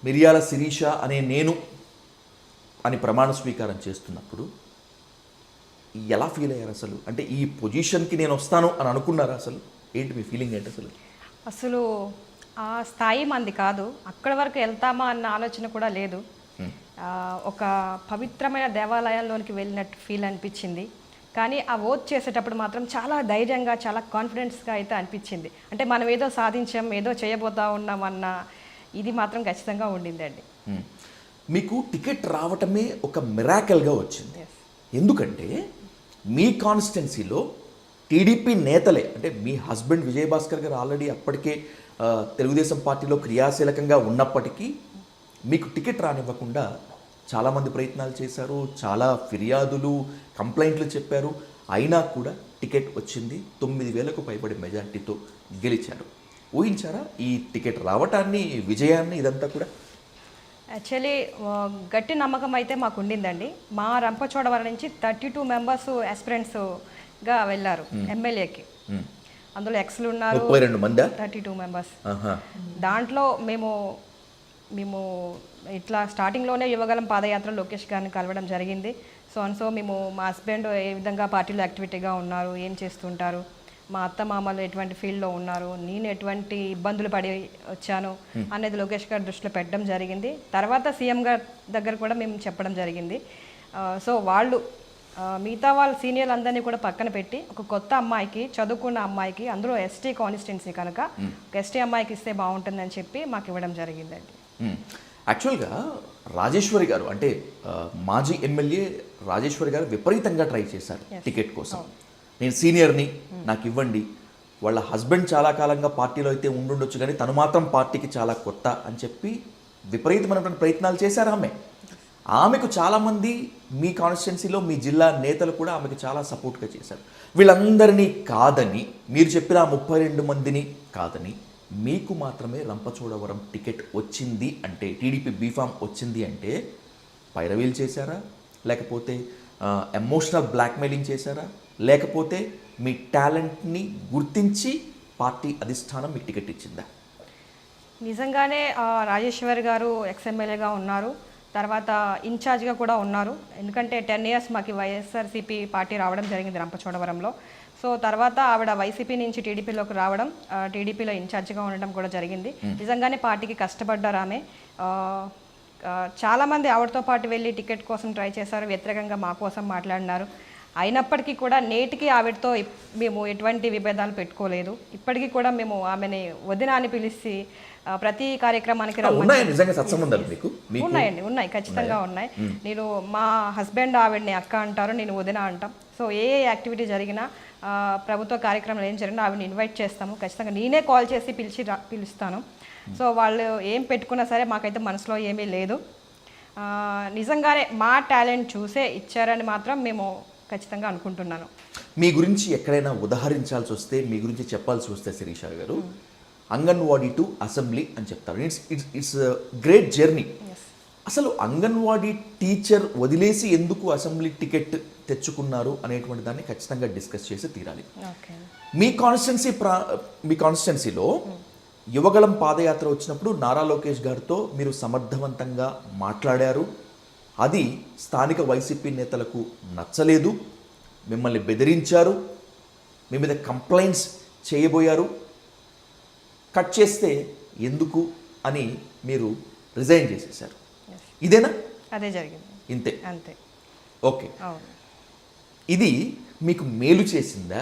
మిరియాల శిరీష అనే నేను అని ప్రమాణ స్వీకారం చేస్తున్నప్పుడు ఎలా ఫీల్ అయ్యారు అసలు? అంటే ఈ పొజిషన్కి నేను వస్తాను అని అనుకున్నారా అసలు? ఏంటి మీ ఫీలింగ్ ఏంటి అసలు? అసలు ఆ స్థాయి మంది కాదు, అక్కడి వరకు వెళ్తామా అన్న ఆలోచన కూడా లేదు. ఒక పవిత్రమైన దేవాలయంలోనికి వెళ్ళినట్టు ఫీల్ అనిపించింది. కానీ ఆ ఓత్ చేసేటప్పుడు మాత్రం చాలా ధైర్యంగా, చాలా కాన్ఫిడెన్స్గా అయితే అనిపించింది. అంటే మనం ఏదో సాధించాం, ఏదో చేయబోతా ఉన్నాం అన్న ఇది మాత్రం ఖచ్చితంగా ఉండిందండి. మీకు టికెట్ రావటమే ఒక మిరాకల్గా వచ్చింది. ఎందుకంటే మీ కాన్స్టిట్యున్సీలో టీడీపీ నేతలే, అంటే మీ హస్బెండ్ విజయభాస్కర్ గారు ఆల్రెడీ అప్పటికే తెలుగుదేశం పార్టీలో క్రియాశీలకంగా ఉన్నప్పటికీ మీకు టికెట్ రానివ్వకుండా చాలామంది ప్రయత్నాలు చేశారు, చాలా ఫిర్యాదులు, కంప్లైంట్లు చెప్పారు. అయినా కూడా టికెట్ వచ్చింది. 9,000కు పైబడి మెజార్టీతో గెలిచారు. ఊహించారా ఈ టికెట్ రావటాన్ని, విజయాన్ని, ఇదంతా కూడా? యాక్చువల్లీ గట్టి నమ్మకం అయితే మాకు ఉండిందండి. మా రంపచోడవరం నుంచి 32 మెంబర్స్ ఆస్పిరెంట్స్గా వెళ్ళారు ఎమ్మెల్యేకి. అందులో ఎక్స్లు ఉన్నారు, 32 మంది, 32 మెంబర్స్. దాంట్లో మేము ఇట్లా స్టార్టింగ్లోనే యువగలం పాదయాత్ర లోకేష్ గారిని కలవడం జరిగింది. సో మేము మా హస్బెండ్ ఏ విధంగా పార్టీలో యాక్టివిటీగా ఉన్నారు, ఏం చేస్తుంటారు, మా అత్త మామలు ఎటువంటి ఫీల్డ్లో ఉన్నారు, నేను ఎటువంటి ఇబ్బందులు పడి వచ్చాను అనేది లోకేష్ గారి దృష్టిలో పెట్టడం జరిగింది. తర్వాత సీఎం గారి దగ్గర కూడా మేము చెప్పడం జరిగింది. సో వాళ్ళు మిగతా వాళ్ళ సీనియర్లు అందరినీ కూడా పక్కన పెట్టి ఒక కొత్త అమ్మాయికి, చదువుకున్న అమ్మాయికి, అందులో ఎస్టీ కాన్స్టిట్యున్సీ కనుక ఒక ఎస్టీ అమ్మాయికి ఇస్తే బాగుంటుందని చెప్పి మాకు ఇవ్వడం జరిగిందండి. యాక్చువల్గా రాజేశ్వరి గారు, అంటే మాజీ ఎమ్మెల్యే రాజేశ్వరి గారు విపరీతంగా ట్రై చేశారు టికెట్ కోసం. నేను సీనియర్ని, నాకు ఇవ్వండి. వాళ్ళ హస్బెండ్ చాలా కాలంగా పార్టీలో అయితే ఉండుండొచ్చు, కానీ తను మాత్రం పార్టీకి చాలా కొత్త అని చెప్పి విపరీతమైనటువంటి ప్రయత్నాలు చేశారు ఆమెకు చాలామంది మీ కాన్స్టిట్యున్సీలో మీ జిల్లా నేతలు కూడా ఆమెకు చాలా సపోర్ట్గా చేశారు. వీళ్ళందరినీ కాదని, మీరు చెప్పిన 32 మందిని కాదని, మీకు మాత్రమే రంపచోడవరం టికెట్ వచ్చింది అంటే, టీడీపీ బీఫామ్ వచ్చింది అంటే పైరవీలు చేశారా, లేకపోతే ఎమోషనల్ బ్లాక్మెయిలింగ్ చేశారా, లేకపోతే మీ టాలెంట్ని గుర్తించి పార్టీ అధిష్టానం మీకు టికెట్ ఇచ్చిందా? నిజంగానే రాజేశ్వరి గారు ఎక్స్ఎమ్మెల్యేగా ఉన్నారు, తర్వాత ఇన్ఛార్జ్గా కూడా ఉన్నారు. ఎందుకంటే 10 years మాకు వైఎస్ఆర్సీపీ పార్టీ రావడం జరిగింది రంపచోడవరంలో. సో తర్వాత ఆవిడ వైసీపీ నుంచి టీడీపీలోకి రావడం, టీడీపీలో ఇన్ఛార్జ్గా ఉండడం కూడా జరిగింది. నిజంగానే పార్టీకి కష్టపడ్డారు ఆమె. చాలామంది ఆవిడతో పాటు వెళ్ళి టికెట్ కోసం ట్రై చేశారు, వ్యతిరేకంగా మా కోసం మాట్లాడినారు. అయినప్పటికీ కూడా నేటికి ఆవిడతో మేము ఎటువంటి విభేదాలు పెట్టుకోలేదు. ఇప్పటికీ కూడా మేము ఆమెని వదిన అని పిలిచి ప్రతి కార్యక్రమానికి ఉన్నాయండి, ఉన్నాయి, ఖచ్చితంగా ఉన్నాయి. నేను మా హస్బెండ్ ఆవిడని అక్క అంటారు, నేను వదిన అంటాం. సో ఏ యాక్టివిటీ జరిగినా, ప్రభుత్వ కార్యక్రమాలు ఏం జరిగినా ఆవిడని ఇన్వైట్ చేస్తాము. ఖచ్చితంగా నేనే కాల్ చేసి పిలుస్తాను. సో వాళ్ళు ఏం పెట్టుకున్నా సరే మాకైతే మనసులో ఏమీ లేదు. నిజంగానే మా టాలెంట్ చూసే ఇచ్చారని మాత్రం మేము ఖచ్చితంగా అనుకుంటున్నాను. మీ గురించి ఎక్కడైనా ఉదాహరించాల్సి వస్తే, మీ గురించి చెప్పాల్సి వస్తే శిరీష గారు, అంగన్వాడీ టు అసెంబ్లీ అని చెప్తారు. It's great journey. అసలు అంగన్వాడీ టీచర్ వదిలేసి ఎందుకు అసెంబ్లీ టికెట్ తెచ్చుకున్నారు అనేటువంటి దాన్ని ఖచ్చితంగా డిస్కస్ చేసి తీరాలి. మీ కాన్స్టిట్యున్సీలో యువగళం పాదయాత్ర వచ్చినప్పుడు నారా లోకేష్ గారితో మీరు సమర్థవంతంగా మాట్లాడారు. అది స్థానిక వైసీపీ నేతలకు నచ్చలేదు, మిమ్మల్ని బెదిరించారు, మీ మీద కంప్లైంట్స్ చేయబోయారు. కట్ చేస్తే ఎందుకు అని మీరు రిజైన్ చేసేసారు. ఇదేనా? అదే జరిగింది. ఇంతే, అంతే. ఓకే. ఇది మీకు మేలు చేసిందా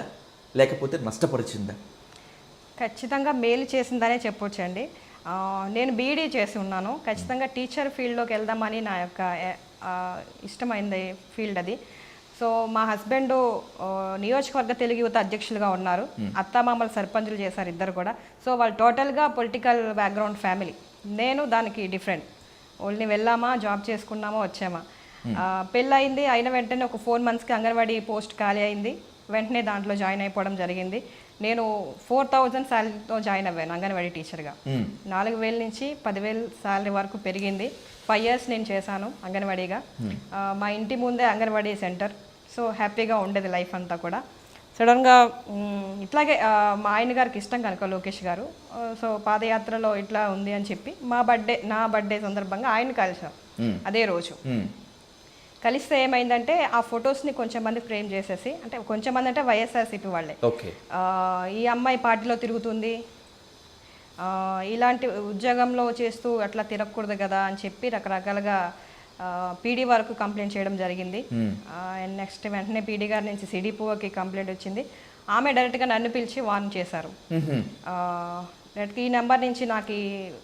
లేకపోతే నష్టపరిచిందా? ఖచ్చితంగా మేలు చేసిందనే చెప్పొచ్చండి. నేను బీఈడీ చేసి ఉన్నాను. ఖచ్చితంగా టీచర్ ఫీల్డ్లోకి వెళ్దామని నా యొక్క ఇష్టమైంది ఫీల్డ్ అది. సో మా హస్బెండ్ నియోజకవర్గ తెలుగు యువత అధ్యక్షులుగా ఉన్నారు, అత్తామామలు సర్పంచులు చేశారు ఇద్దరు కూడా. సో వాళ్ళు టోటల్గా పొలిటికల్ బ్యాక్గ్రౌండ్ ఫ్యామిలీ. నేను దానికి డిఫరెంట్. వాళ్ళని వెళ్ళామా, జాబ్ చేసుకున్నామా, వచ్చామా. పెళ్ళయింది, అయిన వెంటనే ఒక 4 monthsకి అంగన్వాడీ పోస్ట్ ఖాళీ అయింది. వెంటనే దాంట్లో జాయిన్ అయిపోవడం జరిగింది. నేను 4,000 శాలరీతో జాయిన్ అవ్వాను అంగన్వాడీ టీచర్గా. 4,000 నుంచి 10,000 శాలరీ వరకు పెరిగింది. 5 years నేను చేశాను అంగన్వాడీగా. మా ఇంటి ముందే అంగన్వాడీ సెంటర్. సో హ్యాపీగా ఉండేది లైఫ్ అంతా కూడా. సడన్గా ఇట్లాగే మా ఆయన గారికి ఇష్టం కనుక లోకేష్ గారు, సో పాదయాత్రలో ఇట్లా ఉంది అని చెప్పి నా బర్త్డే సందర్భంగా ఆయన కలిసాం అదే రోజు. కలిస్తే ఏమైందంటే ఆ ఫొటోస్ని కొంచెం మంది ఫ్రేమ్ చేసేసి, అంటే కొంచెం మంది అంటే వైఎస్ఆర్సీపీ వాళ్ళే, ఓకే, ఈ అమ్మాయి పార్టీలో తిరుగుతుంది, ఇలాంటి ఉద్యోగంలో చేస్తూ అట్లా తిరగకూడదు కదా అని చెప్పి రకరకాలుగా పీడీ వరకు కంప్లైంట్ చేయడం జరిగింది. అండ్ నెక్స్ట్ వెంటనే పీడీ గారి నుంచి సిడిపోకి కంప్లైంట్ వచ్చింది. ఆమె డైరెక్ట్గా నన్ను పిలిచి వార్న్ చేశారు. డైరెక్ట్గా ఈ నెంబర్ నుంచి నాకు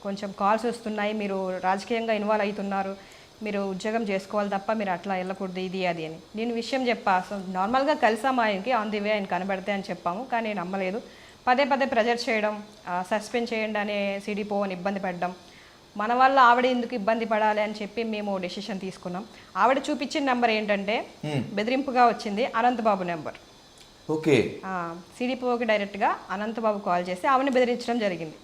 కొంచెం కాల్స్ వస్తున్నాయి, మీరు రాజకీయంగా ఇన్వాల్వ్ అవుతున్నారు, మీరు ఉద్యోగం చేసుకోవాలి తప్ప మీరు అట్లా వెళ్ళకూడదు ఇది అది అని. నేను విషయం చెప్పా, సో నార్మల్గా కలిసాము ఆయనకి, ఆన్ ది వే ఆయన కనబడితే అని చెప్పాము, కానీ నమ్మలేదు. పదే ప్రెజర్ చేయడం, సస్పెండ్ చేయండి అనే సిడిపో అని ఇబ్బంది పెట్టడం, మన వల్ల ఆవిడ ఎందుకు ఇబ్బంది పడాలి అని చెప్పి మేము డెసిషన్ తీసుకున్నాం. ఆవిడ చూపించిన నెంబర్ ఏంటంటే బెదిరింపుగా వచ్చింది అనంతబాబు నెంబర్. ఓకే, సిడిపోకి డైరెక్ట్గా అనంతబాబు కాల్ చేసి ఆమెను బెదిరించడం జరిగింది.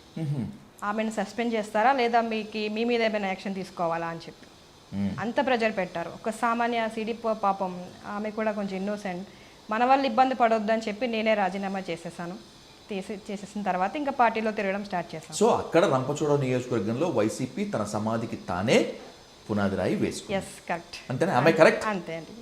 ఆమెను సస్పెండ్ చేస్తారా లేదా మీ మీద ఏమైనా యాక్షన్ తీసుకోవాలా అని చెప్పి అంత ప్రెజర్ పెట్టారు. ఒక సామాన్య సిడిపో పాపం, ఆమె కూడా కొంచెం ఇన్నోసెంట్, మన వల్ల ఇబ్బంది పడొద్దు అని చెప్పి నేనే రాజీనామా చేసేసాను. చేసేసిన తర్వాత ఇంకా పార్టీలో తిరగడం స్టార్ట్ చేశాను. సో అక్కడ రంపచోడవరం నియోజకవర్గంలో వైసీపీ తన సమాధికి తానే పునాది రాయి వేసుకుంది. Yes, correct. అంతేనా? ఆమె కరెక్ట్? అంతే అండి.